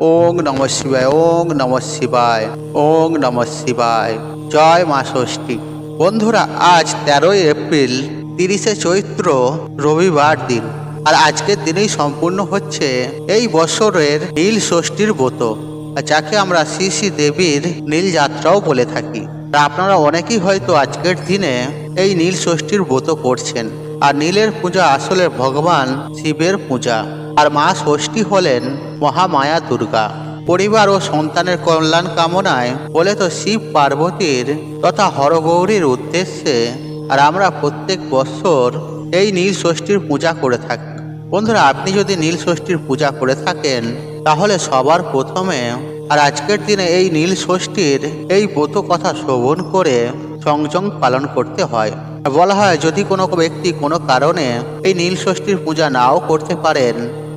ওং নমঃ শিবায়, ওং নমঃ শিবায়, ওং নমঃ শিবায়। জয় মা ষষ্ঠী। বন্ধুরা, আজ 13ই এপ্রিল, 30শে চৈত্র, রবিবার দিন। আর আজকের দিনেই সম্পূর্ণ হচ্ছে এই বছরের নীল ষষ্ঠীর ব্রত, যাকে আমরা শ্রী শ্রী দেবীর নীল যাত্রাও বলে থাকি। আর আপনারা অনেকেই হয়তো আজকের দিনে এই নীল ষষ্ঠীর ব্রত করছেন। আর নীলের পূজা আসলে ভগবান শিবের পূজা, আর মা ষষ্ঠী হলেন মহামায়া দুর্গা। পরিবার ও সন্তানের কল্যাণ কামনায় বলে তো শিব পার্বতীর তথা হরগৌরীর উদ্দেশ্যে আর আমরা প্রত্যেক বছর এই নীল ষষ্ঠীর পূজা করে থাকি। বন্ধুরা, আপনি যদি নীল ষষ্ঠীর পূজা করে থাকেন তাহলে সবার প্রথমে আর আজকের দিনে এই নীল ষষ্ঠীর এই ব্রত কথা শ্রবণ করে সংযম পালন করতে হয়। বলা হয়, যদি কোনো ব্যক্তি কোনো কারণে এই নীল ষষ্ঠীর পূজা নাও করতে পারেন,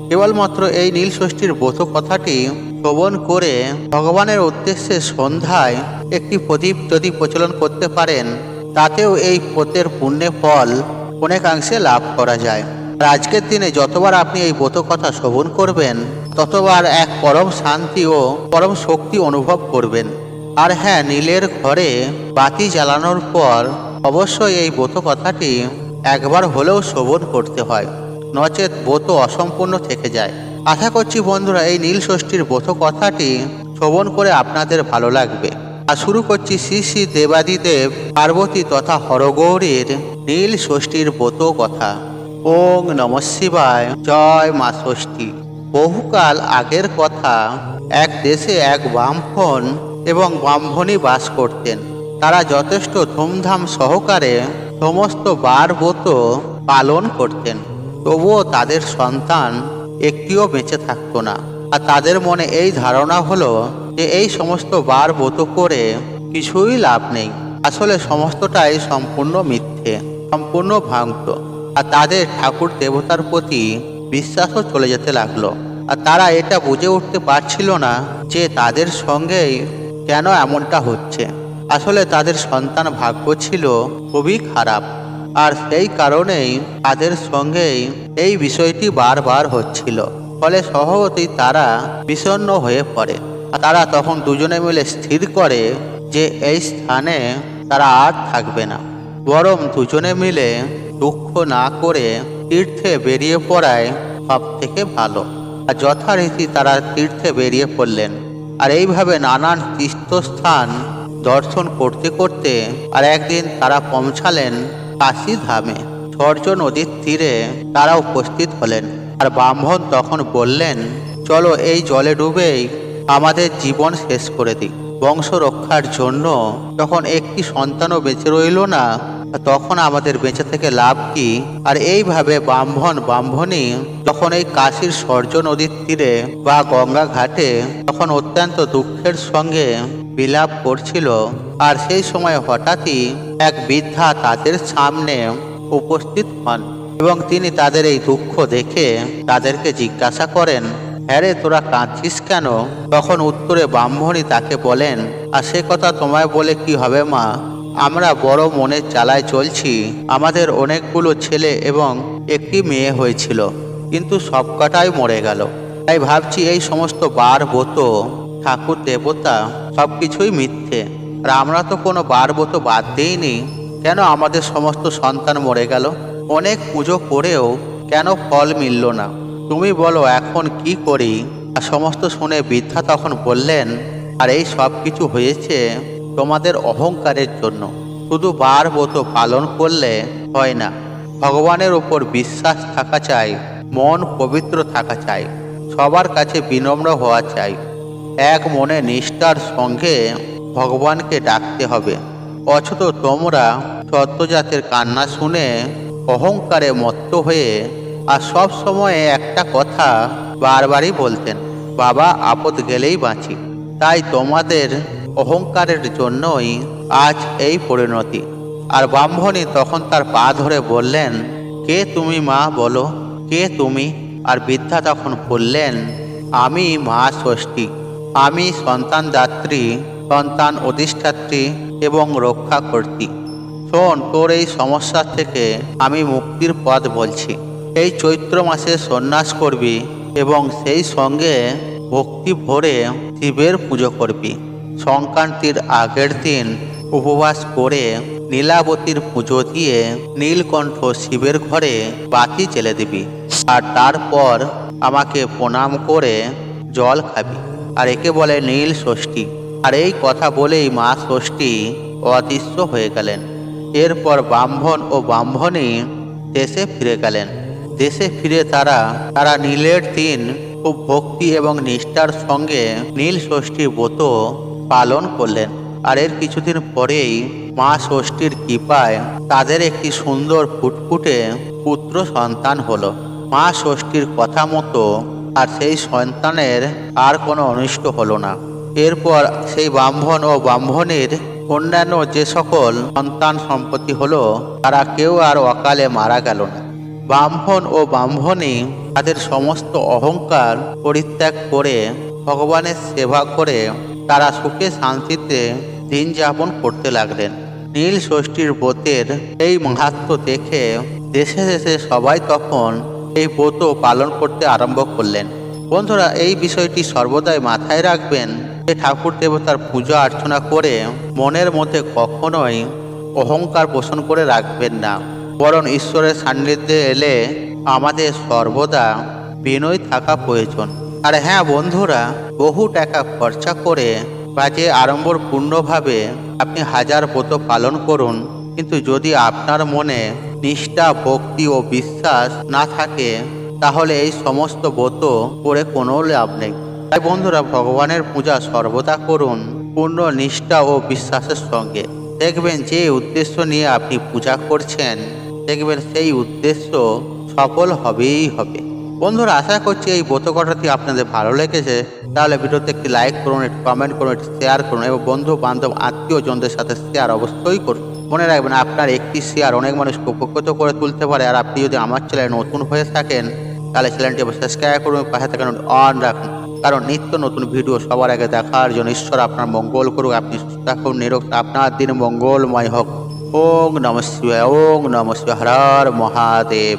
কেবলমাত্র এই নীল ষষ্ঠীর ব্রত কথাটি শ্রবণ করে ভগবানের উদ্দেশ্যে সন্ধ্যায় একটি প্রদীপ যদি প্রচলন করতে পারেন, তাতেও এই ব্রতের পুণ্যের ফল অনেকাংশে লাভ করা যায়। আর আজকের দিনে যতবার আপনি এই ব্রত কথা শ্রবণ করবেন, ততবার এক পরম শান্তি ও পরম শক্তি অনুভব করবেন। আর হ্যাঁ, নীলের ঘরে বাতি জ্বালানোর পর অবশ্যই এই ব্রত কথাটি একবার হলেও শ্রবণ করতে হয়, নচেত ব্রত অসম্পূর্ণ থেকে যায়। আশা করছি বন্ধুরা, এই নীল ষষ্ঠীর ব্রত কথাটি শ্রবণ করে আপনাদের ভালো লাগবে। আর শুরু করছি শ্রী শ্রী দেবাদিদেব পার্বতী তথা হরগৌরীর নীল ষষ্ঠীর ব্রত কথা। ওং নমঃ শিবায়। জয় মা ষষ্ঠী। বহুকাল আগের কথা, এক দেশে এক ব্রাহ্মণ এবং ব্রাহ্মণী বাস করতেন। তারা যথেষ্ট ধুমধাম সহকারে সমস্ত বার ব্রত পালন করতেন, তবুও তাদের সন্তান একটিও বেঁচে থাকতো না। আর তাদের মনে এই ধারণা হলো যে এই সমস্ত বার ব্রত করে কিছুই লাভ নেই, আসলে সমস্তটাই সম্পূর্ণ মিথ্যে, সম্পূর্ণ ভ্রান্ত। আর তাদের ঠাকুর দেবতার প্রতি বিশ্বাসও চলে যেতে লাগলো। আর তারা এটা বুঝে উঠতে পারছিল না যে তাদের সঙ্গেই কেন এমনটা হচ্ছে। আসলে তাদের সন্তান ভাগ্য ছিল খুবই খারাপ, আর সেই কারণেই তাদের সঙ্গেই এই বিষয়টি বারবার হচ্ছিল। ফলে স্বভাবতই তারা বিষণ্ণ হয়ে পড়ে। তারা তখন দুজনে মিলে স্থির করে যে এই স্থানে তারা আর থাকবে না, বরং দুজনে মিলে দুঃখ না করে তীর্থে বেরিয়ে পড়ায় সব থেকে ভালো। আর যথারীতি তারা তীর্থে বেরিয়ে পড়লেন। আর এইভাবে নানান তীর্থস্থান দর্শন করতে করতে আর একদিন তারা পৌঁছালেন কাশী ধামে। সর্য নদীর তীরে তারা উপস্থিত হলেন। আর ব্রাহ্মণ তখন বললেন, চলো এই জলে ডুবেই আমাদের জীবন শেষ করে দিই। বংশ রক্ষার জন্য যখন একটি সন্তানও বেঁচে রইল না, তখন আমাদের বেঁচে থেকে লাভ কি? আর এইভাবে ব্রাহ্মণী যখন এই কাশীর সর্য নদীর তীরে বা গঙ্গা ঘাটে তখন অত্যন্ত দুঃখের সঙ্গে বিলাপ করছিল। আর সেই সময় হঠাৎই এক বৃদ্ধা তাদের সামনে উপস্থিত হন এবং তিনি তাদের এই দুঃখ দেখে তাদেরকে জিজ্ঞাসা করেন, হ্যাঁ রে, তোরা কাঁদছিস কেন? তখন উত্তরে ব্রাহ্মণী তাকে বলেন, আর সে কথা তোমায় বলে কি হবে মা, আমরা বড় মনের জ্বালায় চলছি। আমাদের অনেকগুলো ছেলে এবং একটি মেয়ে হয়েছিল, কিন্তু সবকটাই মরে গেল। তাই ভাবছি এই সমস্ত বার ব্রত, ঠাকুর দেবতা সবকিছুই মিথ্যে। আর আমরা তো কোনো বার ব্রত বাদ দিইনি, কেন আমাদের সমস্ত সন্তান মরে গেল? অনেক পুজো করেও কেন ফল মিলল না? তুমি বলো এখন কি করি? আর সমস্ত শুনে বৃদ্ধা তখন বললেন, আর এই সব কিছু হয়েছে তোমাদের অহংকারের জন্য। শুধু বার ব্রত পালন করলে হয় না, ভগবানের উপর বিশ্বাস থাকা চাই, মন পবিত্র থাকা চাই, সবার কাছে বিনম্র হওয়া চাই, এক মনে নিষ্ঠার সঙ্গে ভগবানকে ডাকতে হবে। অথচ তোমরা সদ্যজাতের কান্না শুনে অহংকারে মত্ত হয়ে আর সব সময় একটা কথা বারবারই বলতেন, বাবা আপদ গেলেই বাঁচি। তাই তোমাদের অহংকারের জন্যই আজ এই পরিণতি। আর ব্রাহ্মণী তখন তার পা ধরে বললেন, কে তুমি মা, বলো কে তুমি? আর বৃদ্ধা তখন বললেন, আমি মা ষষ্ঠী, আমি সন্তানদাত্রী, সন্তান অধিষ্ঠাত্রী এবং রক্ষা কর্ত্রী। শোন, তোর এই সমস্যা থেকে আমি মুক্তির পথ বলছি। এই চৈত্র মাসে সন্ন্যাস করবি এবং সেই সঙ্গে ভক্তি ভরে শিবের পুজো করবি। সংক্রান্তির আগের দিন উপবাস করে নীলাবতীর পুজো দিয়ে নীলকণ্ঠ শিবের ঘরে বাতি জ্বেলে দিবি। আর তারপর আমাকে প্রণাম করে জল খাবি। আর একে বলে নীল ষষ্ঠী। আর এই কথা বলেই মা ষষ্ঠী অদৃশ্য হয়ে গেলেন। এরপর ব্রাহ্মণ ও ব্রাহ্মণী দেশে ফিরে গেলেন। দেশে ফিরে তারা নীলের দিন খুব ভক্তি এবং নিষ্ঠার সঙ্গে নীল ষষ্ঠীর ব্রত পালন করলেন। আর এর কিছুদিন পরেই মা ষষ্ঠীর কৃপায় তাদের একটি সুন্দর ফুটফুটে পুত্র সন্তান হলো। মা ষষ্ঠীর কথা মতো আর সেই সন্তানের আর কোনো অনিষ্ট হলো না। এরপর সেই ব্রাহ্মণ ও ব্রাহ্মণীর অন্যান্য যে সকল সন্তান সম্পত্তি হলো তারা কেউ আর অকালে মারা গেল না। ব্রাহ্মণ ও ব্রাহ্মণী তাদের সমস্ত অহংকার পরিত্যাগ করে ভগবানের সেবা করে তারা সুখে শান্তিতে দিন যাপন করতে লাগলেন। নীল ষষ্ঠীর ব্রতের এই মাহাত্ম্য দেখে দেশে দেশে সবাই তখন এই ব্রত পালন করতে আরম্ভ করলেন। বন্ধুরা, এই বিষয়টি সর্বদাই মাথায় রাখবেন যে ঠাকুর দেবতার পূজা অর্চনা করে মনের মধ্যে কখনোই অহংকার পোষণ করে রাখবেন না, বরং ঈশ্বরের সান্নিধ্যে এলে আমাদের সর্বদা বিনয় থাকা প্রয়োজন। আর হ্যাঁ বন্ধুরা, বহু টাকা খরচা করে বা যে আড়ম্বরপূর্ণভাবে আপনি হাজার ব্রত পালন করুন, কিন্তু যদি আপনার মনে নিষ্ঠা, ভক্তি ও বিশ্বাস না থাকে তাহলে এই সমস্ত ব্রত করে কোনো লাভ নেই। তাই বন্ধুরা, ভগবানের পূজা সর্বদা করুন পূর্ণ নিষ্ঠা ও বিশ্বাসের সঙ্গে। দেখবেন যে উদ্দেশ্য নিয়ে আপনি পূজা করছেন, দেখবেন সেই উদ্দেশ্য সফল হবেই হবে। বন্ধুরা, আশা করছি এই ব্রত কথাটি আপনাদের ভালো লেগেছে। তাহলে ভিডিওতে একটি লাইক করুন, একটি কমেন্ট করুন, একটি শেয়ার করুন এবং বন্ধু বান্ধব আত্মীয়জনদের সাথে শেয়ার অবশ্যই করুন। মনে রাখবেন, আপনার একটি শেয়ার অনেক মানুষকে উপকৃত করে তুলতে পারে। আর আপনি যদি আমার চ্যানেলে নতুন হয়ে থাকেন তাহলে চ্যানেলটি সাবস্ক্রাইব করুন, পাশে থাকেন অন রাখুন, কারণ নিত্য নতুন ভিডিও সবার আগে দেখার জন্য। ঈশ্বর আপনার মঙ্গল করুক, আপনি সুস্থ থাকুন, নিরোগ, আপনার দিন মঙ্গলময় হোক। ওং নমঃ শিবায়, ওং নমঃ শিবায়, হর হর মহাদেব।